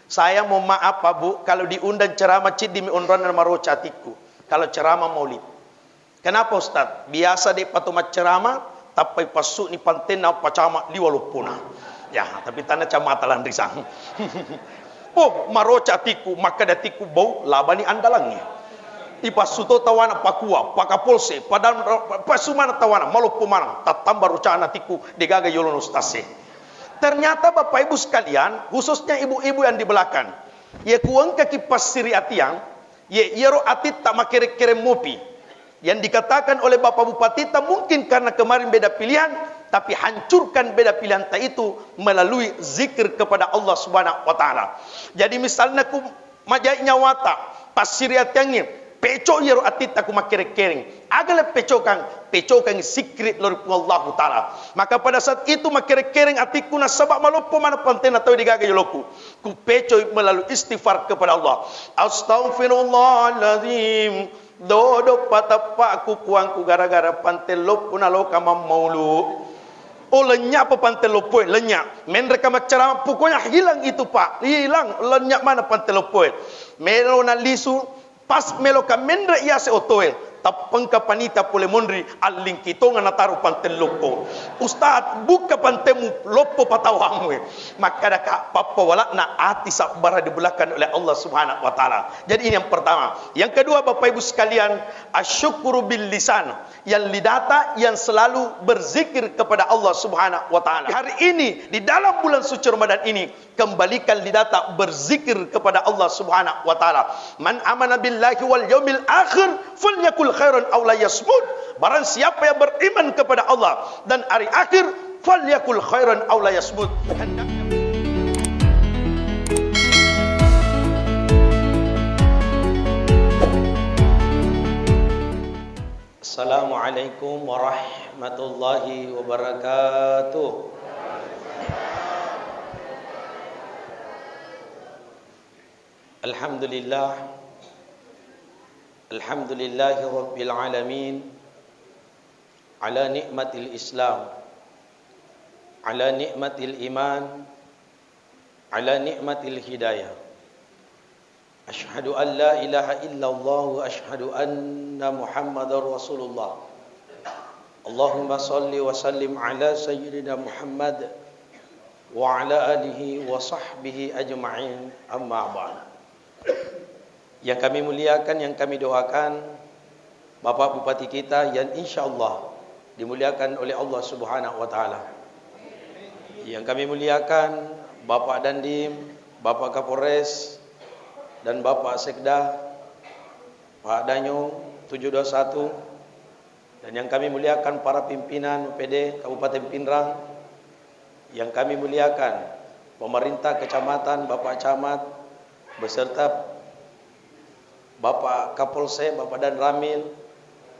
Saya mau maaf Pak Bu, kalau diundang ceramah cid di unran dan marocatiku. Kalau ceramah maulid. Kenapa Ustaz? Biasa di patumat ceramah, tapi pasuk ni pantena pacama liwalupuna. Ya, tapi tanda camatalan risang. Oh, marocatiku, maka datiku bau labani andalangnya. Ipasuto tawana pakua, pakapolse, padang pasumana tawana, malupumana, tatamba rucana tiku digaga yolonustase. Ternyata Bapak Ibu sekalian, khususnya ibu-ibu yang di belakang, ye kuang kaki pasiri atiang, ye yero atit tak makere-kere mopi. Yang dikatakan oleh Bapak Bupati tak mungkin karena kemarin beda pilihan, tapi hancurkan beda pilihan tak itu melalui zikir kepada Allah Subhanahu wa taala. Jadi misalnya ku majainya wata, pasiri atiangnya peco yero atit aku makere-kering. Agale pecokan sikrit lor Allah taala. Maka pada saat itu makere-kering atiku na sabab malopo mana panten atau digaga yoloku. Ku peco melalui istighfar kepada Allah. Astaghfirullahalazim. Dodo patapa aku kuangku gara-gara panten lopo na loka maulu. Oh lenyap apa panten lopo lenyap. Men rekam ceramah pokoknya hilang itu Pak. Hilang lenyap mana panten lopo. Melo na lisu pas melo kamendre ia se otoel tapangka panita pole mondri alling kitonga nataru panten lopo. Ustaz buka pantemu lopo patawamu. Maka daka papa wala na ati sabara dibelakan oleh Allah Subhanahu wa taala. Jadi ini yang pertama. Yang kedua Bapak Ibu sekalian, asyukuru bil lisan, yang lidata yang selalu berzikir kepada Allah Subhanahu wa taala. Hari ini di dalam bulan suci Ramadan ini kembalikan lidata berzikir kepada Allah Subhanahu wa taala. Man amana billahi wal yaumil akhir falyakul khairan aw la yasmut. Barang siapa yang beriman kepada Allah dan hari akhir, falyakul khairan aw la yasmut. Assalamualaikum warahmatullahi wabarakatuh. Alhamdulillah. Alhamdulillahi rabbil alamin. Ala nikmatil Islam, ala nikmatil iman, ala nikmatil hidayah. Asyhadu an la ilaha illallah wa asyhadu anna Muhammadar Rasulullah. Allahumma salli wa sallim ala sayyidina Muhammad wa ala alihi wa sahbihi ajma'in, amma ba'd. Yang kami muliakan, yang kami doakan Bapak Bupati kita yang insyaallah dimuliakan oleh Allah Subhanahu wa taala. Yang kami muliakan Bapak Dandim, Bapak Kapolres dan Bapak Sekda, Pak Danyo 721, dan yang kami muliakan para pimpinan UPD Kabupaten Pindrang, yang kami muliakan pemerintah kecamatan, Bapak Camat beserta Bapak Kapolsek, Bapak Dan Ramil,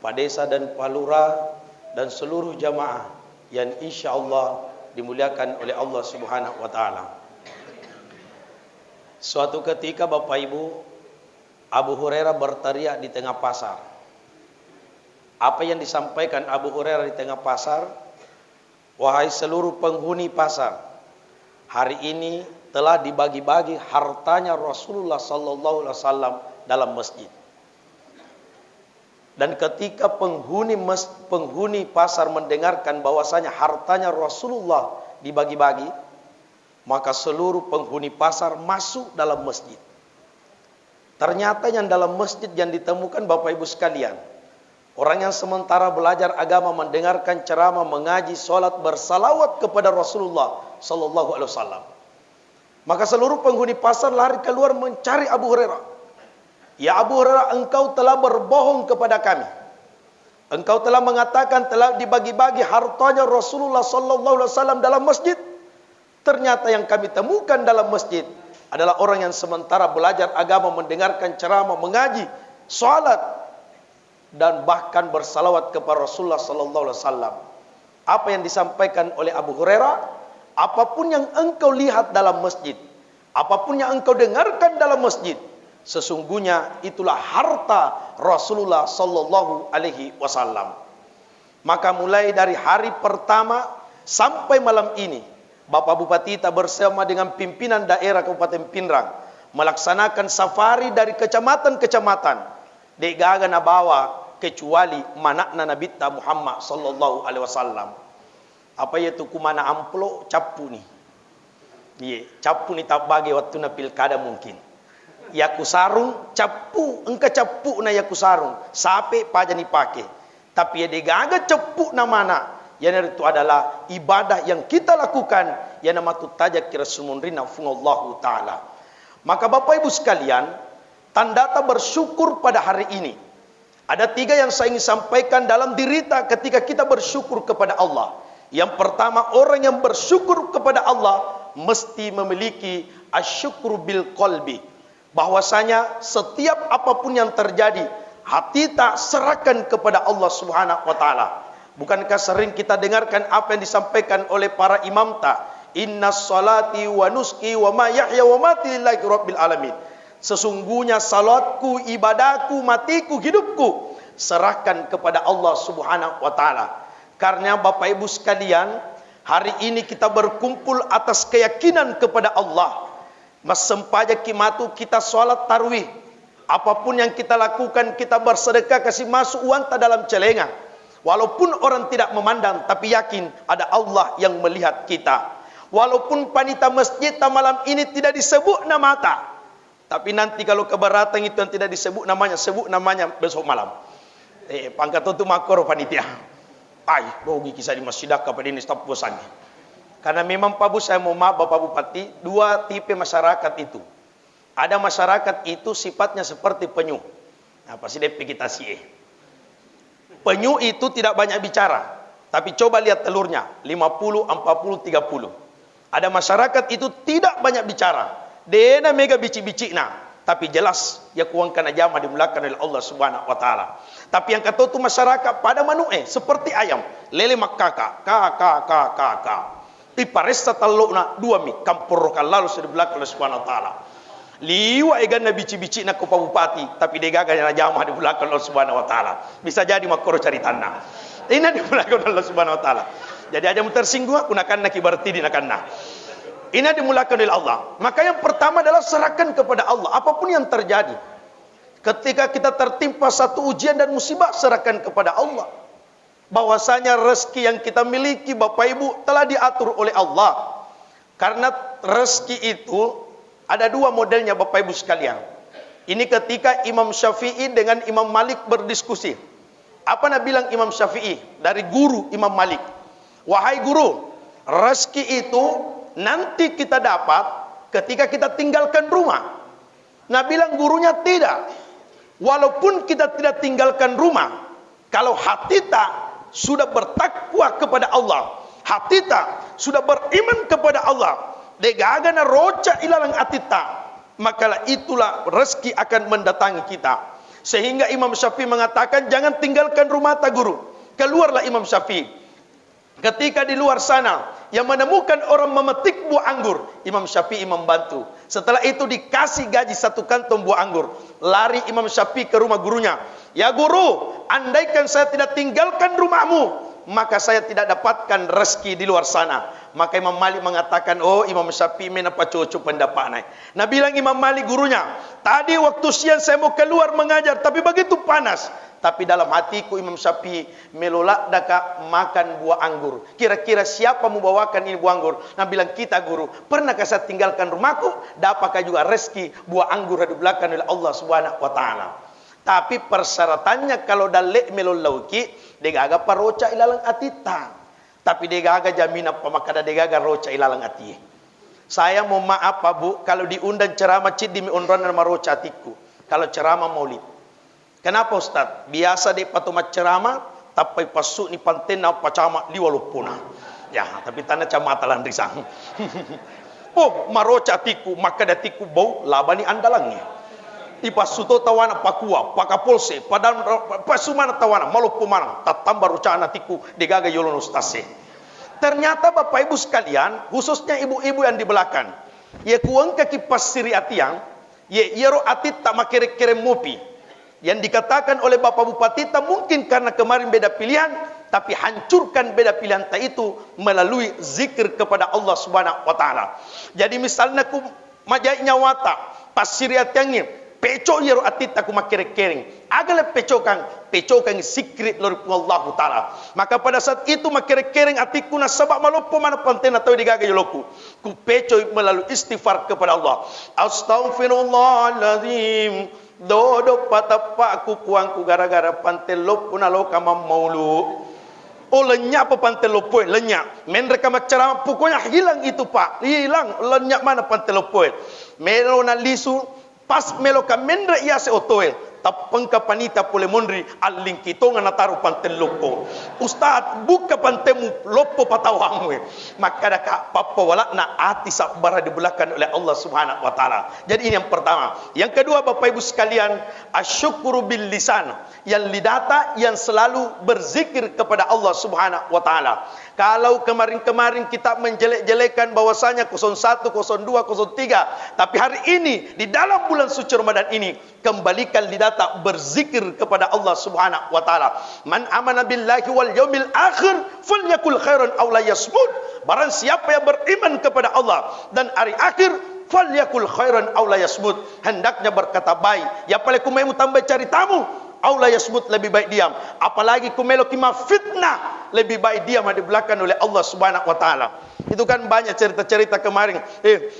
Pak Desa dan Pak Lurah, dan seluruh jamaah yang insyaallah dimuliakan oleh Allah Subhanahu wa taala. Suatu ketika Bapak Ibu, Abu Hurairah berteriak di tengah pasar. Apa yang disampaikan Abu Hurairah di tengah pasar? Wahai seluruh penghuni pasar, hari ini telah dibagi-bagi hartanya Rasulullah sallallahu alaihi wasallam dalam masjid. Dan ketika penghuni pasar mendengarkan bahwasanya hartanya Rasulullah dibagi-bagi, maka seluruh penghuni pasar masuk dalam masjid. Ternyata yang dalam masjid yang ditemukan Bapak Ibu sekalian, orang yang sementara belajar agama, mendengarkan ceramah, mengaji, sholat, bersalawat kepada Rasulullah sallallahu alaihi wasallam. Maka seluruh penghuni pasar lari keluar mencari Abu Hurairah. Ya Abu Hurairah, engkau telah berbohong kepada kami. Engkau telah mengatakan telah dibagi-bagi hartanya Rasulullah sallallahu alaihi wasallam dalam masjid. Ternyata yang kami temukan dalam masjid adalah orang yang sementara belajar agama, mendengarkan ceramah, mengaji, salat, dan bahkan bersalawat kepada Rasulullah sallallahu alaihi wasallam. Apa yang disampaikan oleh Abu Hurairah, apapun yang engkau lihat dalam masjid, apapun yang engkau dengarkan dalam masjid, sesungguhnya itulah harta Rasulullah sallallahu alaihi wasallam. Maka mulai dari hari pertama sampai malam ini, Bapak Bupati kita bersama dengan pimpinan daerah Kabupaten Pinrang melaksanakan safari dari kecamatan-kecamatan. Degaga na bawa kecuali manakna Nabi Muhammad sallallahu alaihi wasallam. Apa yaitu kumana amplo capu ni. Ye, capu ni tak bagi waktu na pilkada mungkin. Yaku sarung capu, engka capu na yaku sarung, sampai paja ni pakai. Tapi ya degaga capu na mana? Yang itu adalah ibadah yang kita lakukan yang nama tu tajak kira sumunrina fungallahu taala. Maka Bapak Ibu sekalian, tanda bersyukur pada hari ini. Ada 3 yang saya ingin sampaikan dalam dirita ketika kita bersyukur kepada Allah. Yang pertama, orang yang bersyukur kepada Allah mesti memiliki asyukru bil qalbi. Bahwasanya setiap apapun yang terjadi, hati tak serahkan kepada Allah Subhanahu wa taala. Bukankah sering kita dengarkan apa yang disampaikan oleh para imam ta? Inna salati wa nuski wa ma yahya wa mati lillahi rabbil alamin. Sesungguhnya salatku, ibadahku, matiku, hidupku serahkan kepada Allah Subhanahu wa taala. Karena Bapak Ibu sekalian, hari ini kita berkumpul atas keyakinan kepada Allah. Mas sempaja kimatu kita salat tarawih. Apapun yang kita lakukan, kita bersedekah kasih masuk uang tak dalam celengan. Walaupun orang tidak memandang, tapi yakin ada Allah yang melihat kita. Walaupun panitia masjid malam ini tidak disebut nama tak, tapi nanti kalau keberatan itu yang tidak disebut namanya, sebut namanya besok malam. Pangkat itu makor panitia. Ay, rugi kisah di masjid kepada ini stop bosannya. Karena memang Pak Bu, saya mau maaf Bapak Bupati, 2 tipe masyarakat itu. Ada masyarakat itu sifatnya seperti penyu. Nah, pasti dia kita sih. Penyu itu tidak banyak bicara, tapi coba lihat telurnya, 50, 40, 30. Ada masyarakat itu tidak banyak bicara, dena mega bici-bici nah, tapi jelas ya kuangkan ajama dimulakan oleh Allah Subhanahu wa taala. Tapi yang kata itu masyarakat pada manusia seperti ayam, lele makaka, ka. Iparesta taluna 2 mi kampur lalu sudah belakang oleh Subhanahu wa taala. Liwa egan na bici-bici na Pak Bupati, tapi degaga na jamah di belakang Allah Subhanahu wa taala. Bisa jadi makoro cari tanah. Ini di belakang Allah Subhanahu wa taala. Jadi aja tersinggung gunakan na kibarti di nakanna. Ini dimulakan oleh Allah. Maka yang pertama adalah serahkan kepada Allah apapun yang terjadi. Ketika kita tertimpa satu ujian dan musibah, serahkan kepada Allah. Bahwasanya rezeki yang kita miliki Bapak Ibu telah diatur oleh Allah. Karena rezeki itu ada 2 modelnya Bapak Ibu sekalian. Ini ketika Imam Syafi'i dengan Imam Malik berdiskusi. Apa nak bilang Imam Syafi'i dari guru Imam Malik? Wahai guru, rezeki itu nanti kita dapat ketika kita tinggalkan rumah. Nah bilang gurunya tidak. Walaupun kita tidak tinggalkan rumah, kalau hati tak sudah bertakwa kepada Allah, hati tak sudah beriman kepada Allah, degagana roca ilalang atita, maka itulah rezeki akan mendatangi kita. Sehingga Imam Syafi'i mengatakan jangan tinggalkan rumah ta guru. Keluarlah Imam Syafi'i. Ketika di luar sana yang menemukan orang memetik buah anggur, Imam Syafi'i membantu. Setelah itu dikasih gaji 1 kantong buah anggur. Lari Imam Syafi'i ke rumah gurunya. Ya guru, andaikan saya tidak tinggalkan rumahmu, maka saya tidak dapatkan rezeki di luar sana. Maka Imam Malik mengatakan, oh Imam Syafi'i menapa cocok pendapatnya. Nah bilang Imam Malik gurunya, tadi waktu siang saya mau keluar mengajar, tapi begitu panas. Tapi dalam hatiku Imam Syafi'i melolak daka makan buah anggur. Kira-kira siapa membawakan ini buah anggur? Nah bilang kita guru, pernahkah saya tinggalkan rumahku? Dapatkah juga rezeki buah anggur di belakang oleh Allah Subhanahu wa taala? Tapi persyaratannya kalau dalek melolauki, degaga paroca ilalang atita. Tapi degaga jaminan pemakada degaga roca ilalang ati. Saya mau maaf Pak Bu, kalau diundang ceramah cid di unran nama roca atiku. Kalau ceramah maulid. Kenapa Ustaz? Biasa di patumat ceramah, tapi pasuk ni pantena pacama liwalupuna. Ya, tapi tanda camata landrisang. Oh, maroca atiku, maka datiku bau labani andalangnya. Ipasuto tawana pakua, pakapolse, padan pasumana tawana, malupumana, tatamba rucana tiku degaga yolonustase. Ternyata Bapak Ibu sekalian, khususnya ibu-ibu yang di belakang, ye kuang kaki pasiri atiang, ye yero atit tak makere-kere mopi. Yang dikatakan oleh Bapak Bupati tak mungkin karena kemarin beda pilihan, tapi hancurkan beda pilihan itu melalui zikir kepada Allah Subhanahu wa taala. Jadi misalnya ku majainya wata pasiriat yang peco yero atita ku makere-kering agale pecokan sikrit lor Allah taala. Maka pada saat itu makere-kering atiku na sabab malopo mana pantena tahu digaga yoloku ku peco melalui istighfar kepada Allah. Astaghfirullahalazim dodo patapa ku kuangku gara-gara pantelop punalo kama maulu. Oh lenyap apa pantelopoi lenyap. Men reka macam pokoknya hilang itu pak. Hilang lenyap mana pantelopoi. Melo na lisu pas melo ka mendre ia se otoel tapangka panita pole mondri alling kitonga na taru pantel lopo. Ustad buka pantemu lopo patawamu. Maka daka papa wala na ati sabara dibelakan oleh Allah Subhanahu wa taala. Jadi ini yang pertama. Yang kedua Bapak Ibu sekalian, asyukru bil lisan, yang lidata yang selalu berzikir kepada Allah Subhanahu wa taala. Kalau kemarin-kemarin kita menjelek-jelekan bahwasanya 01, 02, 03, tapi hari ini di dalam bulan suci Ramadan ini kembalikan lidata berzikir kepada Allah Subhanahu wa taala. Man amana billahi wal yaumil akhir falyakul khairan aw la yasmut. Barang siapa yang beriman kepada Allah dan hari akhir falyakul khairan aw la yasmut, hendaknya berkata baik. Ya paling kumemu tambah cari tamu Allah yasmut, lebih baik diam. Apalagi kumelo kima fitnah, lebih baik diam di belakang oleh Allah Subhanahu wa taala. Itu kan banyak cerita-cerita kemarin.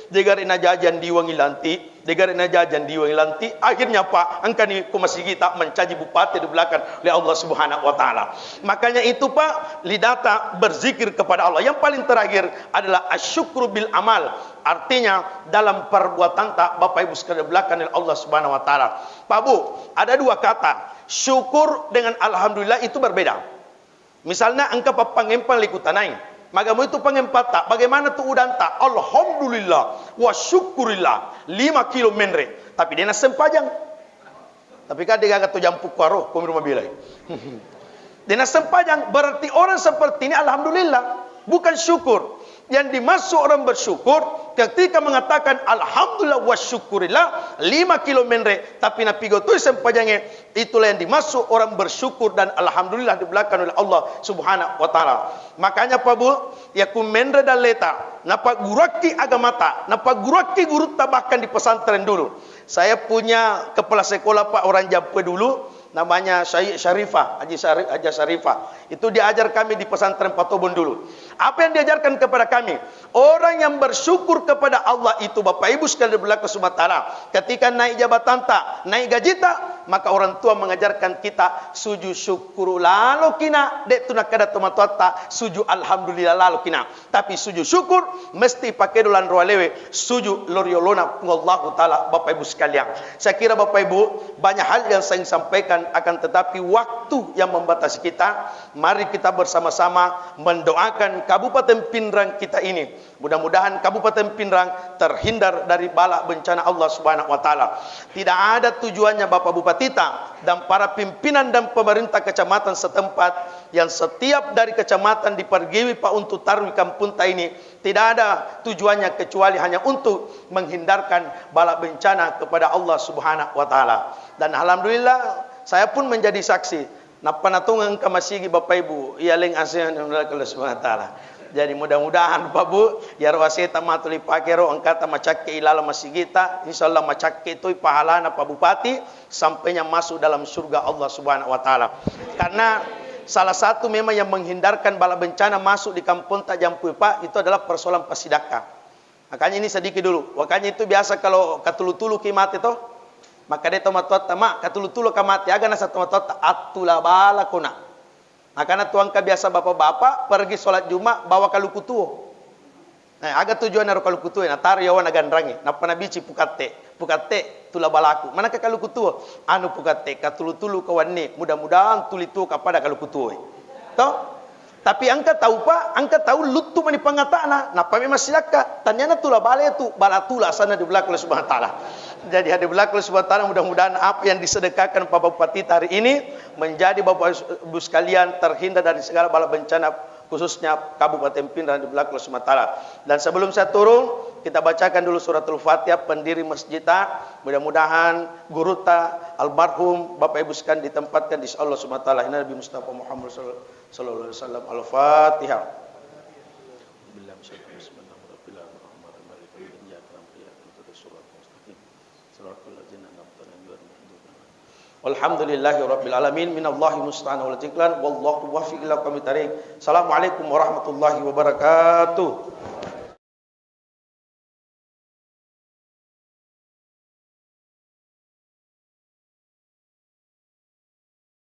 Degarina jajan diwangi lanti, degarina jajan diwangi lanti. Akhirnya Pak, angkani ku masih kita mencaji bupati di belakang oleh Allah Subhanahu wa taala. Makanya itu Pak, lidata berzikir kepada Allah. Yang paling terakhir adalah asyukru bil amal. Artinya dalam perbuatan tak Bapak Ibu sekalian belakang oleh Allah Subhanahu wa taala. Pak Bu, ada dua kata. Syukur dengan alhamdulillah itu berbeda. Misalnya engkau pangempal likutanai, magamu itu pangempal tak. Bagaimana tu udan tak? Alhamdulillah wa syukurillah 5 kilo menre. Tapi dia nak sempajang. Tapi kan dia kata jampu kuaro kami rumah bilai. Dia nak sempajang, berarti orang seperti ini alhamdulillah, bukan syukur. Yang dimaksud orang bersyukur ketika mengatakan alhamdulillah wa syukurillah 5 kilo menre, tapi napi gotu sempajangnya, itulah yang dimaksud orang bersyukur dan alhamdulillah di belakang oleh Allah Subhanahu wa taala. Makanya Pak Bu, ya ku menre dan leta napa guraki agamata, napa guraki guru bahkan di pesantren dulu. Saya punya kepala sekolah Pak orang Jampe dulu, namanya Syarifah, Haji Syarifah. Itu diajar kami di pesantren Patobon dulu. Apa yang diajarkan kepada kami? Orang yang bersyukur kepada Allah itu Bapak Ibu sekalian belakang Subhanahu wa taala, ketika naik jabatan tak, naik gaji tak, maka orang tua mengajarkan kita sujud syukur lalu kina, dek tu nak kada tomatota sujud alhamdulillah lalu kina. Tapi sujud syukur mesti pakai dolan roalewe, sujud loriolona Allah taala. Bapak Ibu sekalian, saya kira Bapak Ibu banyak hal yang saya sampaikan, akan tetapi waktu yang membatasi kita. Mari kita bersama-sama mendoakan Kabupaten Pinrang kita ini. Mudah-mudahan Kabupaten Pinrang terhindar dari bala bencana Allah Subhanahu wa taala. Tidak ada tujuannya Bapak Bupatita dan para pimpinan dan pemerintah kecamatan setempat yang setiap dari kecamatan dipergiwi Pak untuk taruh kampung ini, tidak ada tujuannya kecuali hanya untuk menghindarkan bala bencana kepada Allah Subhanahu wa taala. Dan alhamdulillah saya pun menjadi saksi. Napa natungan kamasigi Bapak Ibu, ia leng asian Allah Subhanahu wa taala. Jadi mudah-mudahan Pak Bu, ya rawaseta matuli pakero angkata macakke ilala masigita, insyaallah macakke itu pahalana Pak Bupati sampainya masuk dalam surga Allah Subhanahu wa taala. Karena salah satu memang yang menghindarkan bala bencana masuk di kampung tak Jampu Pak, itu adalah persoalan pasidaka. Makanya ini sedikit dulu. Makanya itu biasa kalau katulu-tulu kimat itu, maka dia tomat-tomat mak katulu-tulu kamati aga nasa tomat-tomat atula bala kona. Makanya tuang ka biasa bapak-bapak pergi solat Jumat bawa kaluku tuo. Nah, aga tujuan naro kaluku tuo na tar yawan agandrangi. Na panabici pukate tula balaku. Mana ka kaluku tuo? Anu pukate katulu-tulu kawanni. Mudah-mudahan tulitu kepada kaluku tuo. Toh? Tapi angka tahu Pak, angka tahu lutu mani pangatana. Napa memang silaka? Tanyana tula bala itu bala tula sana di belakang Allah Subhanahu wa taala. Jadi hadi belakang Allah Subhanahu wa taala, mudah-mudahan apa yang disedekahkan Pak Bupati hari ini menjadi Bapak Ibu sekalian terhindar dari segala bala bencana khususnya Kabupaten Pindrang di belakang Sumatera. Dan sebelum saya turun, kita bacakan dulu suratul Fatihah pendiri masjid. Mudah-mudahan guru almarhum Bapak Ibu sekalian ditempatkan di Allah Subhanahu wa taala. Inna Nabi Mustafa Muhammad sallallahu alaihi wasallam. Al-Fatihah. Alhamdulillahi rabbil alamin, minallahi musta'an wal tiklan wallahu muwaffiq ila aqwamit thariq. Assalamualaikum warahmatullahi wabarakatuh.